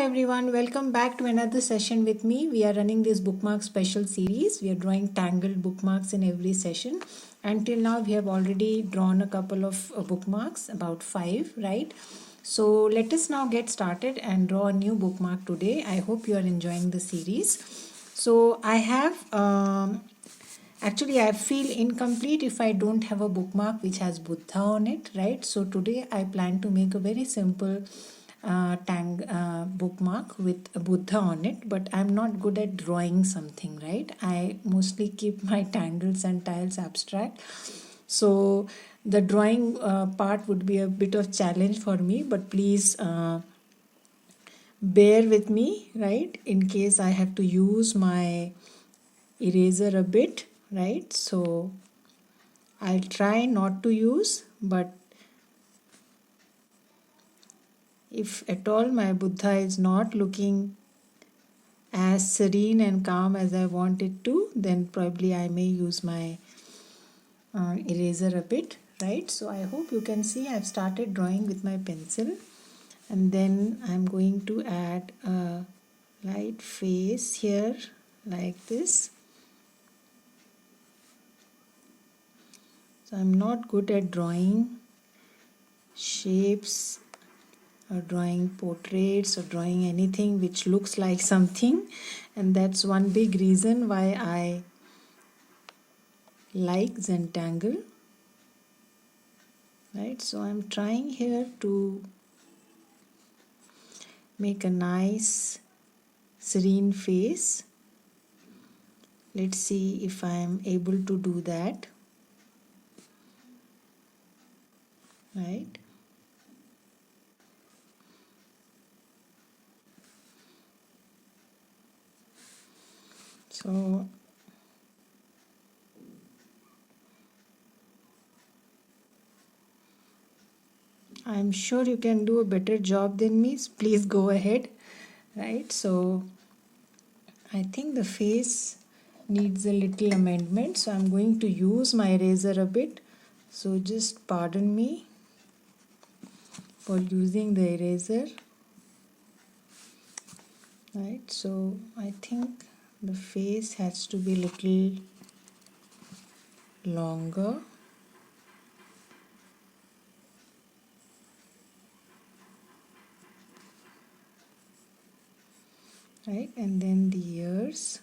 everyone, welcome back to another session with me. We are running this bookmark special series. We are drawing tangled bookmarks in every session. Until now we have already drawn a couple of bookmarks, about 5, right? So let us now get started and draw a new bookmark today. I hope you are enjoying the series. So I have actually I feel incomplete if I don't have a bookmark which has Buddha on it, right? So today I plan to make a very simple bookmark with a Buddha on it, but I'm not good at drawing something, right? I mostly keep my tangles and tiles abstract. So the drawing part would be a bit of challenge for me, but please bear with me, right? In case I have to use my eraser a bit, right? So I'll try not to use, but if at all my Buddha is not looking as serene and calm as I want it to, then probably I may use my eraser a bit, right? So I hope you can see I've started drawing with my pencil, and then I'm going to add a light face here like this. So I'm not good at drawing shapes or drawing portraits or drawing anything which looks like something, and that's one big reason why I like Zentangle, right? So I'm trying here to make a nice serene face. Let's see if I am able to do that, right? So I'm sure you can do a better job than me. Please go ahead, right? So I think the face needs a little amendment, so I'm going to use my eraser a bit. So just pardon me for using the eraser, right? So I think the face has to be a little longer, right? And then the ears,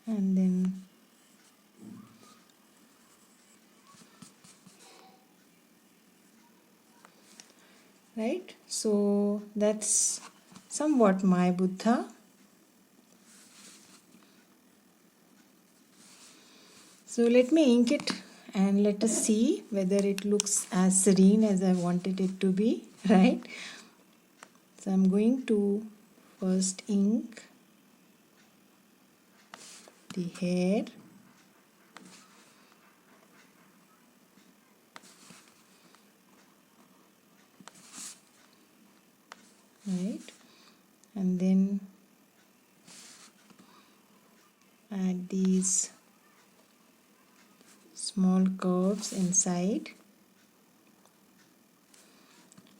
and then right? So that's somewhat my Buddha. So let me ink it and let us see whether it looks as serene as I wanted it to be, right? So I'm going to first ink the hair, right? And then add these small curves inside,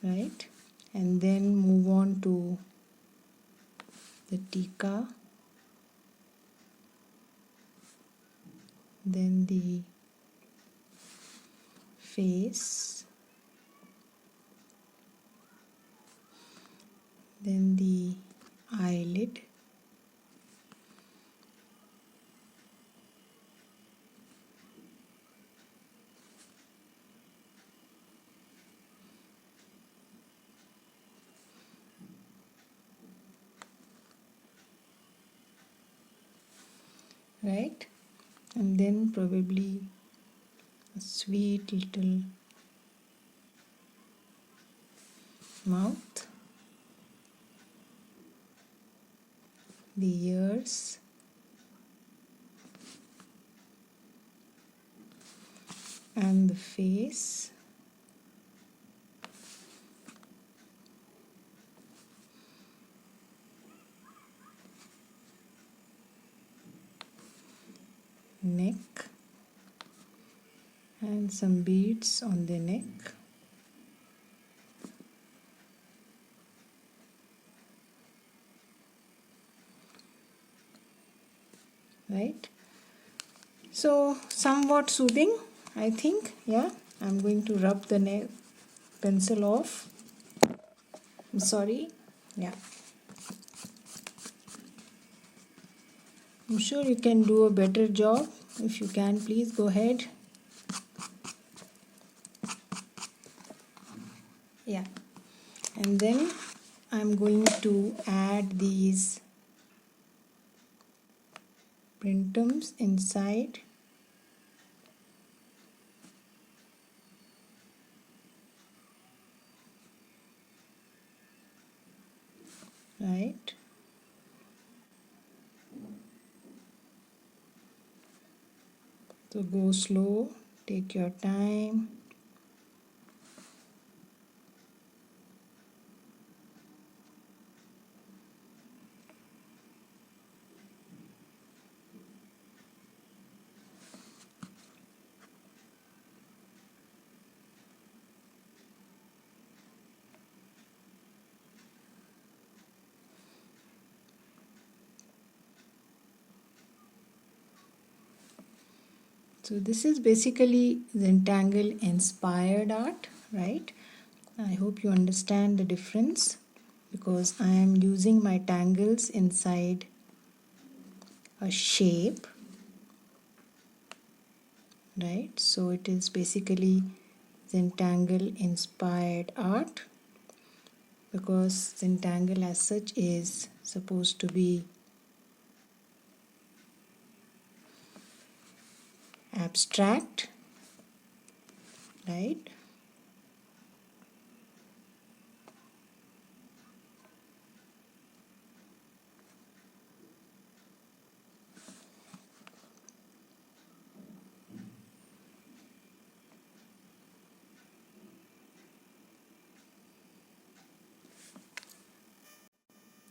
right? And then move on to the tika, then the face, then the eyelid, right? And then probably a sweet little mouth, the ears, and the face, neck, and some beads on the neck. Right, so somewhat soothing, I think. Yeah, I'm going to rub the pencil off. I'm sorry. Yeah, I'm sure you can do a better job. If you can, please go ahead. Yeah, and then I'm going to add these printums inside. Right, so go slow, take your time. So this is basically Zentangle inspired art, right? I hope you understand the difference, because I am using my tangles inside a shape, right? So it is basically Zentangle inspired art, because Zentangle as such is supposed to be abstract, right?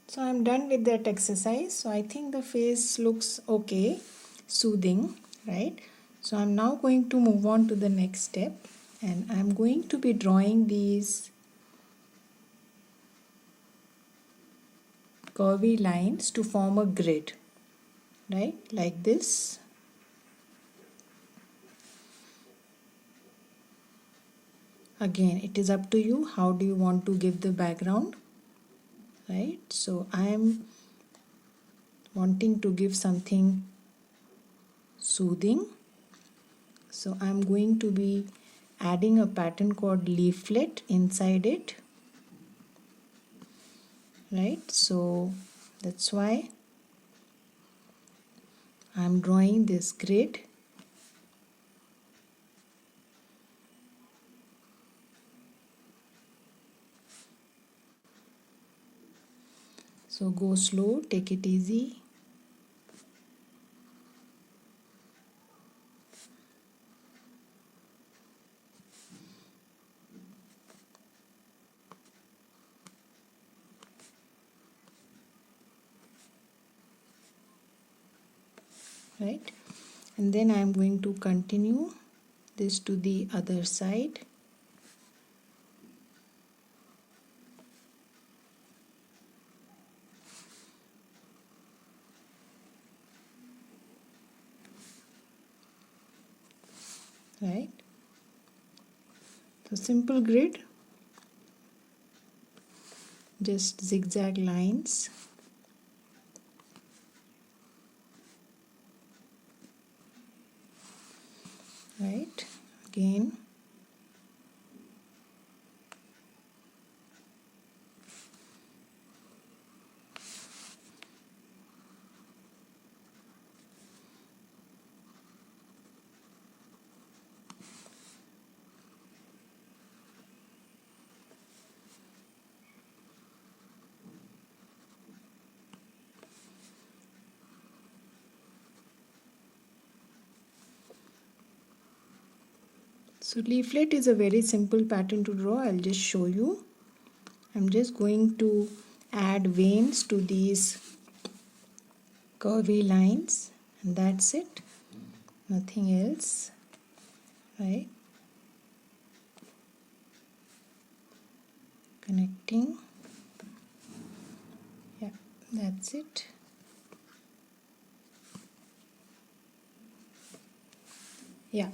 So I'm done with that exercise. So I think the face looks okay, soothing, right? So I'm now going to move on to the next step, and I'm going to be drawing these curvy lines to form a grid, right? Like this. Again, it is up to you. How do you want to give the background, right? So I am wanting to give something soothing. So I'm going to be adding a pattern called leaflet inside it, right? So that's why I'm drawing this grid. So go slow, take it easy. Right, and then I'm going to continue this to the other side. Right, so simple grid, just zigzag lines. Right, again. So leaflet is a very simple pattern to draw. I'll just show you. I'm just going to add veins to these curvy lines, and that's it, nothing else, right? Connecting. Yeah, that's it. Yeah,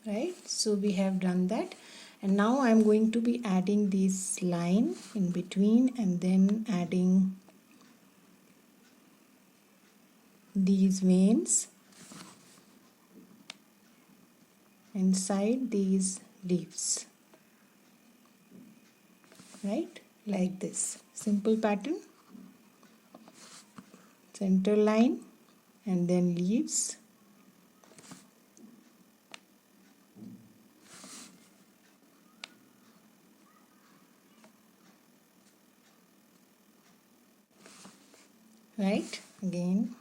right. So we have done that, and now I'm going to be adding this line in between and then adding these veins inside these leaves, right? Like this. Simple pattern. Center line and then leaves. Right? Again.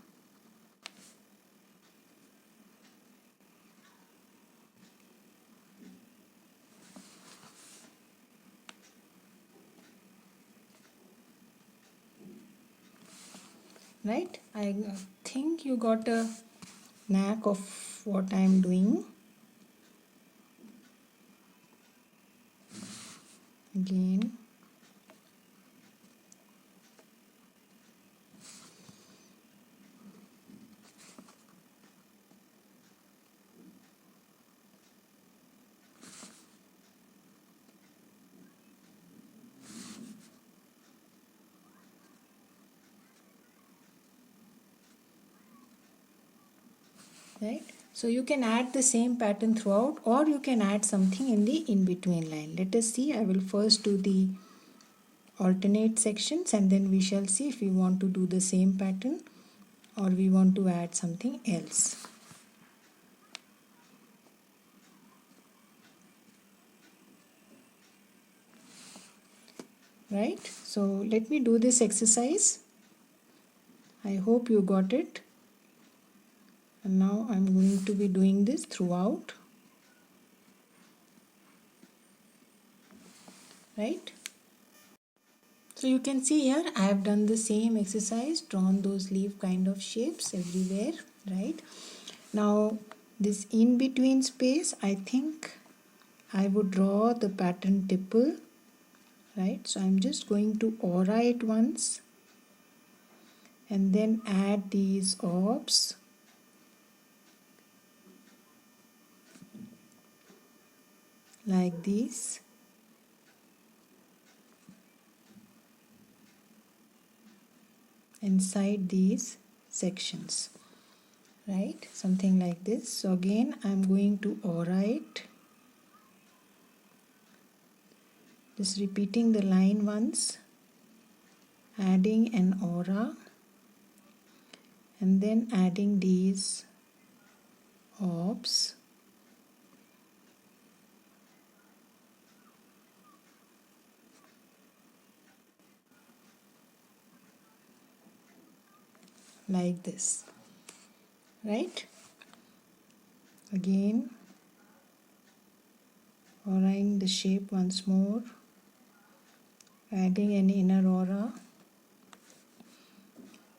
Right? I think you got a knack of what I'm doing. Again. Right, so you can add the same pattern throughout, or you can add something in the in between line. Let us see. I will first do the alternate sections and then we shall see if we want to do the same pattern or we want to add something else. Right, so let me do this exercise. I hope you got it. And now I'm going to be doing this throughout. Right, so you can see here I have done the same exercise, drawn those leaf kind of shapes everywhere. Right, now this in between space, I think I would draw the pattern tipple. Right, so I'm just going to aura it once and then add these orbs like these. Inside these sections, right, something like this. So again I'm going to aura it, just repeating the line once, adding an aura and then adding these orbs like this. Right, again auraing the shape once more, adding an inner aura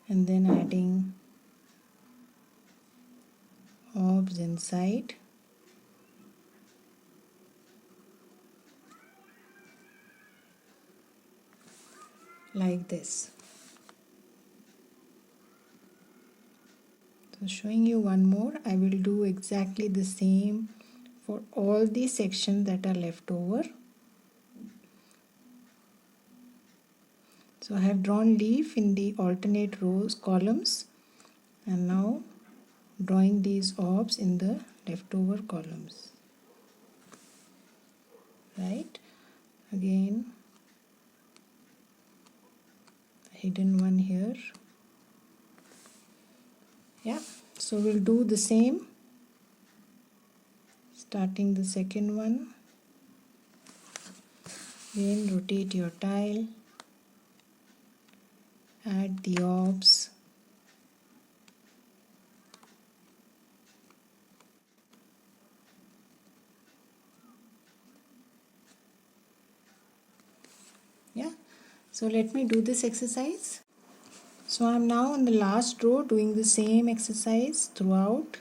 and then adding orbs inside like this. So showing you one more, I will do exactly the same for all the sections that are left over. So I have drawn leaf in the alternate rows, columns, and now drawing these orbs in the leftover columns. Right, again hidden one here. Yeah, so we'll do the same, starting the second one. Then rotate your tile, add the orbs, yeah. So let me do this exercise. So I'm now on the last row doing the same exercise throughout,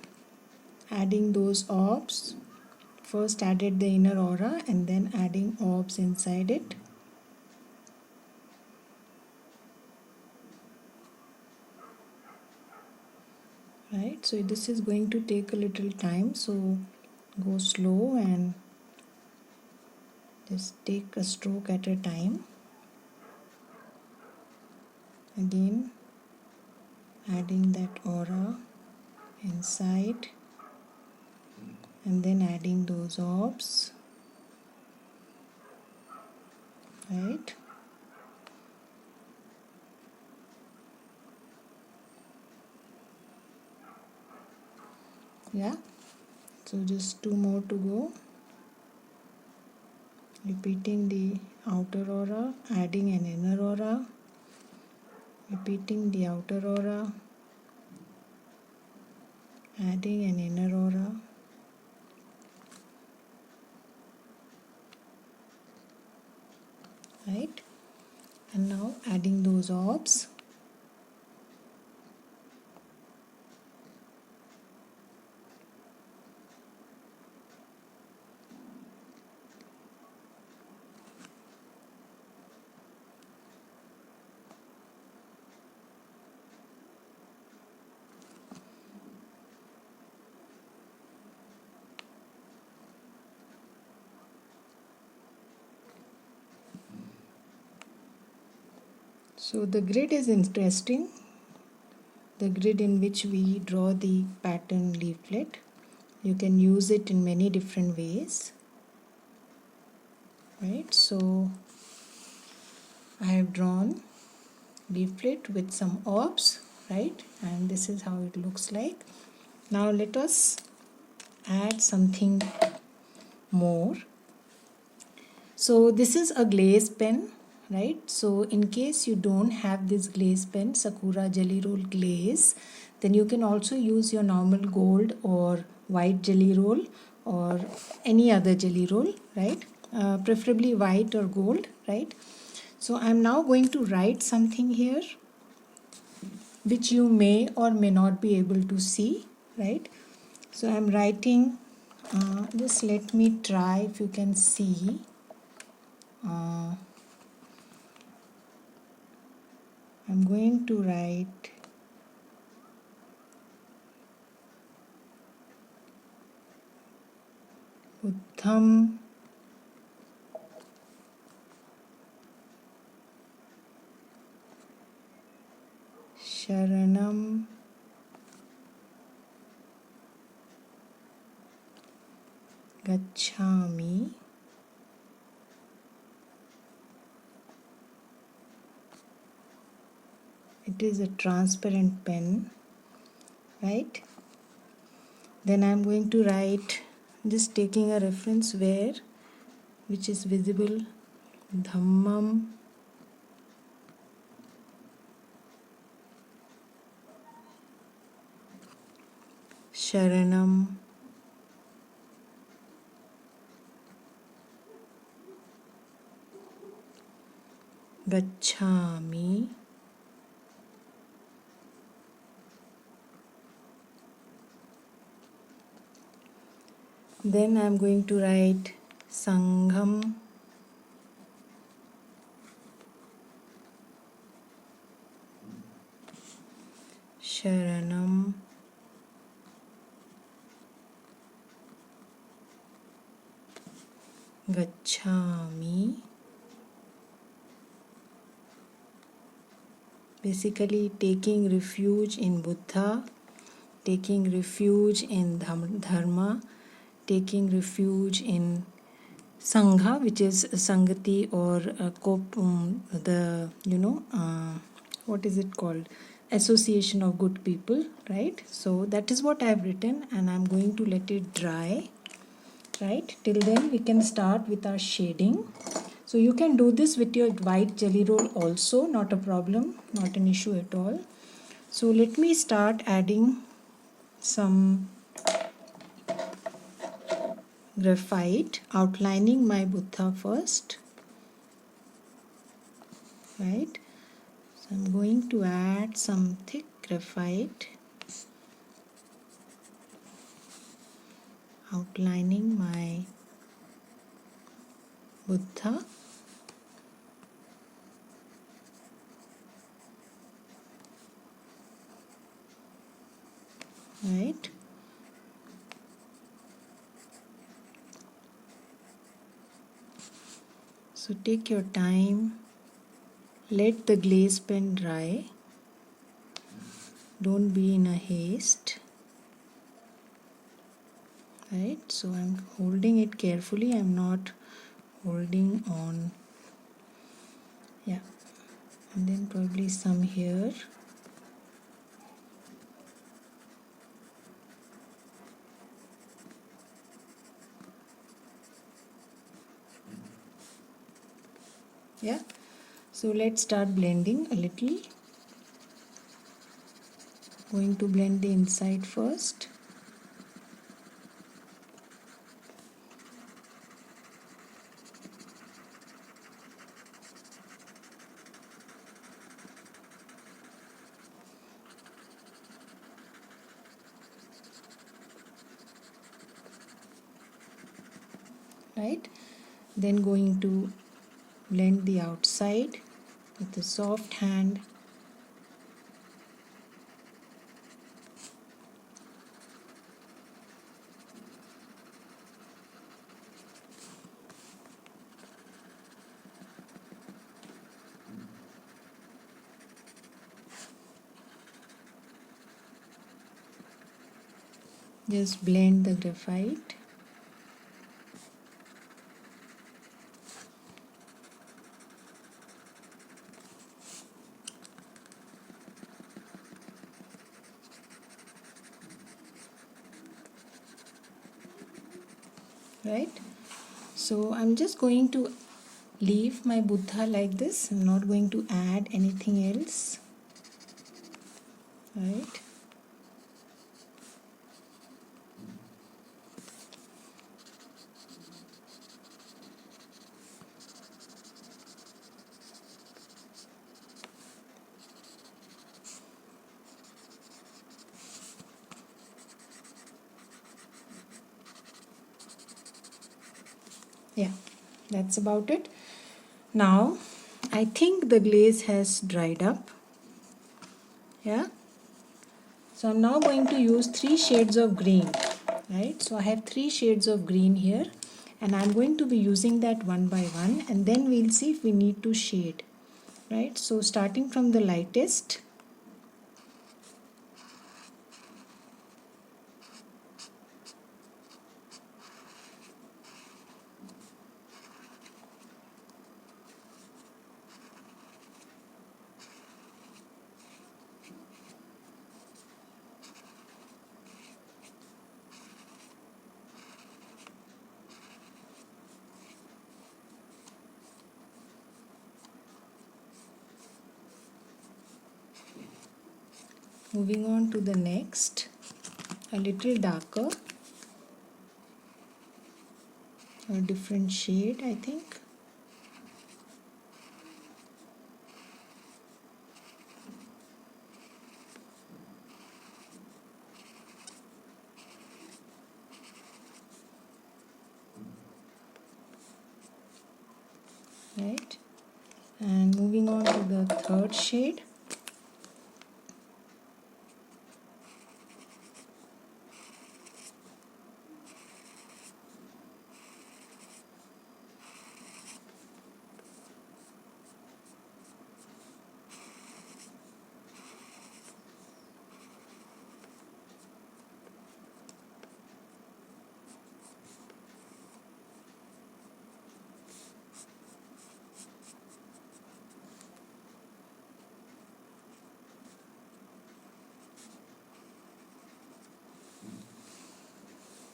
adding those orbs, first added the inner aura and then adding orbs inside it. Right, so this is going to take a little time, so go slow and just take a stroke at a time. Again, adding that aura inside and then adding those orbs, right? Yeah, so just 2 more to go. Repeating the outer aura, adding an inner aura, repeating the outer aura, adding an inner aura, right? And now adding those orbs. So the grid is interesting, the grid in which we draw the pattern leaflet. You can use it in many different ways, right? So I have drawn leaflet with some orbs, right? And this is how it looks like. Now let us add something more. So this is a glaze pen, right? So in case you don't have this glaze pen, Sakura Jelly Roll glaze, then you can also use your normal gold or white jelly roll or any other jelly roll, right? Preferably white or gold, right? So I'm now going to write something here which you may or may not be able to see, right? So I'm writing, just let me try if you can see. I'm going to write Buddham Sharanam Gacchami. It is a transparent pen, right? Then I'm going to write, just taking a reference where, which is visible, Dhammam Sharanam Gacchami. Then I'm going to write Sangham Sharanam Gacchami. Basically taking refuge in Buddha, taking refuge in Dharma, taking refuge in Sangha, which is Sangati or the, what is it called? Association of good people, right? So that is what I have written and I'm going to let it dry, right? Till then we can start with our shading. So you can do this with your white jelly roll also, not a problem, not an issue at all. So let me start adding some graphite, outlining my Buddha first, right? So I'm going to add some thick graphite, outlining my Buddha. Right. So take your time, let the glaze pen dry, don't be in a haste. Right, so I'm holding it carefully, I'm not holding on. Yeah, and then probably some here. Yeah, so let's start blending a little. Going to blend the inside first. Right, then going to blend the outside with a soft hand. Just blend the graphite. Right, so I'm just going to leave my Buddha like this. I'm not going to add anything else. Right, yeah, that's about it. Now I think the glaze has dried up. Yeah, so I'm now going to use 3 shades of green. Right, so I have 3 shades of green here, and I'm going to be using that one by one, and then we'll see if we need to shade. Right, so starting from the lightest. Moving on to the next, a little darker, a different shade, I think. Right, and moving on to the third shade.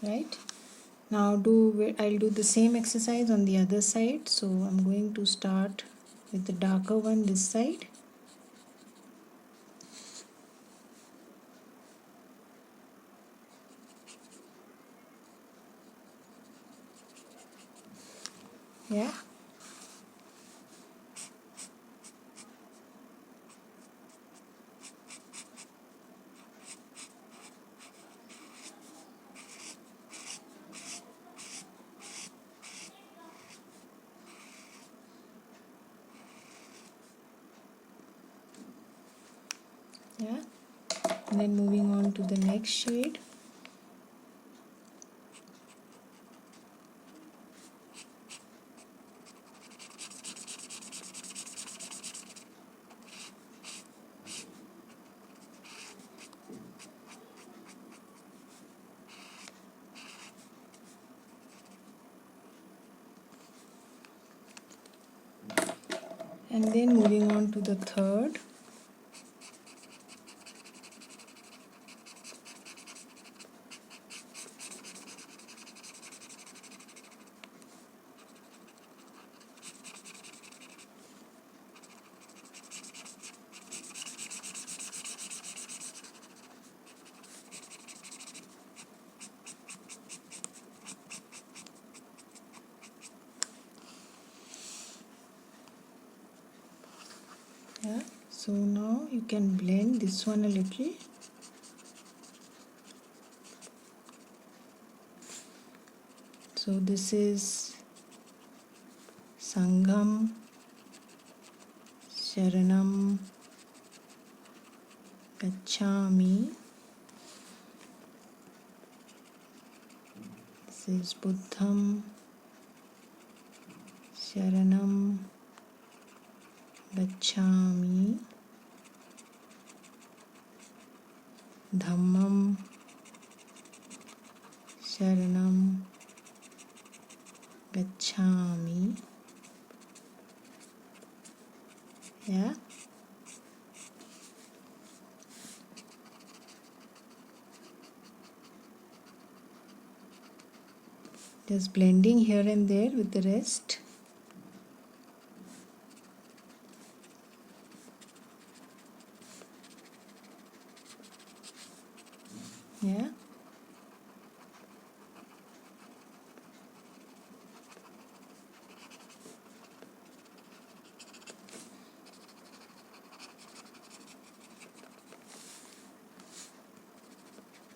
Right, now I'll do the same exercise on the other side. So I'm going to start with the darker one this side. Yeah, Yeah, and then moving on to the next shade. And then moving on to the third. Yeah, so now you can blend this one a little. So this is Sangham Sharanam Gacchami. This is Buddham Sharanam Gacchami. Dhammam Sharanam Gacchami. Yeah. Just blending here and there with the rest. Yeah.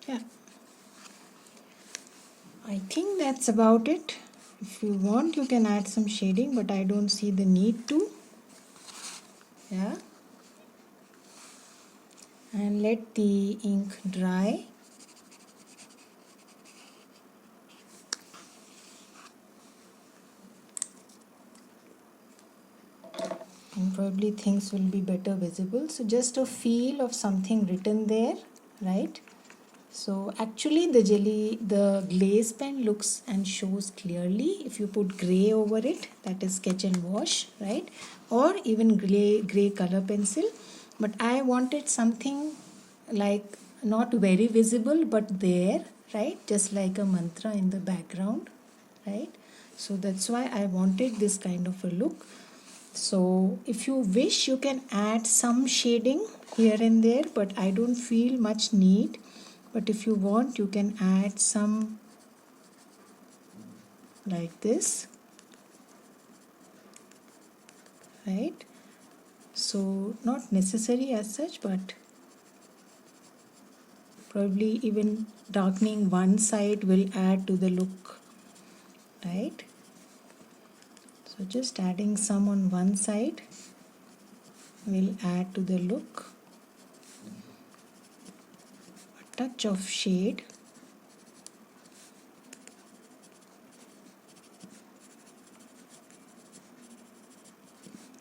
Yeah. I think that's about it. If you want, you can add some shading, but I don't see the need to. Yeah. And let the ink dry. And probably things will be better visible. So just a feel of something written there, right? So actually the glaze pen looks and shows clearly if you put gray over it, that is sketch and wash, right? Or even gray color pencil. But I wanted something like not very visible but there, right? Just like a mantra in the background, right? So that's why I wanted this kind of a look. So if you wish, you can add some shading here and there, but I don't feel much need. But if you want, you can add some like this, right? So not necessary as such, but probably even darkening one side will add to the look, right? So just adding some on one side will add to the look. A touch of shade.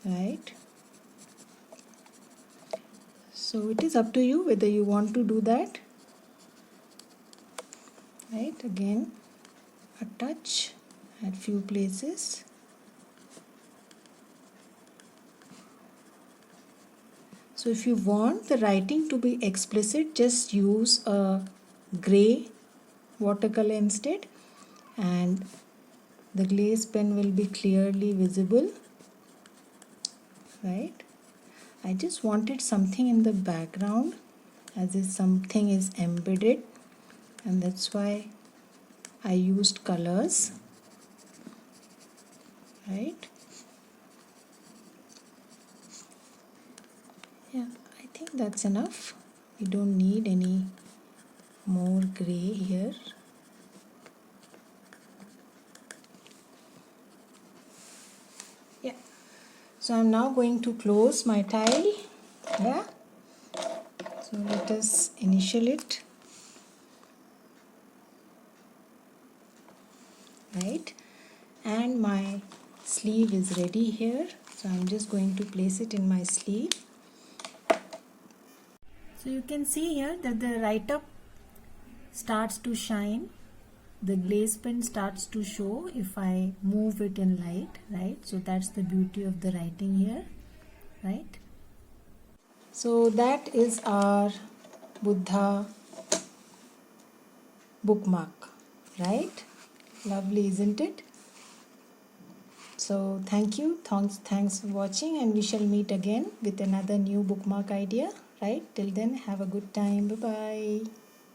Right? So it is up to you whether you want to do that. Right? Again, a touch at few places. So if you want the writing to be explicit, just use a gray watercolor instead, and the glaze pen will be clearly visible, right? I just wanted something in the background as if something is embedded, and that's why I used colors, right? Yeah, I think that's enough. We don't need any more gray here. Yeah, so I'm now going to close my tile. Yeah, So let us initial it, right? And my sleeve is ready here, so I'm just going to place it in my sleeve. So you can see here that the write-up starts to shine, the glaze pen starts to show if I move it in light, right? So that's the beauty of the writing here, right? So that is our Buddha bookmark, right? Lovely, isn't it? So thank you, thanks for watching, and we shall meet again with another new bookmark idea, right? Till then, have a good time. Bye bye.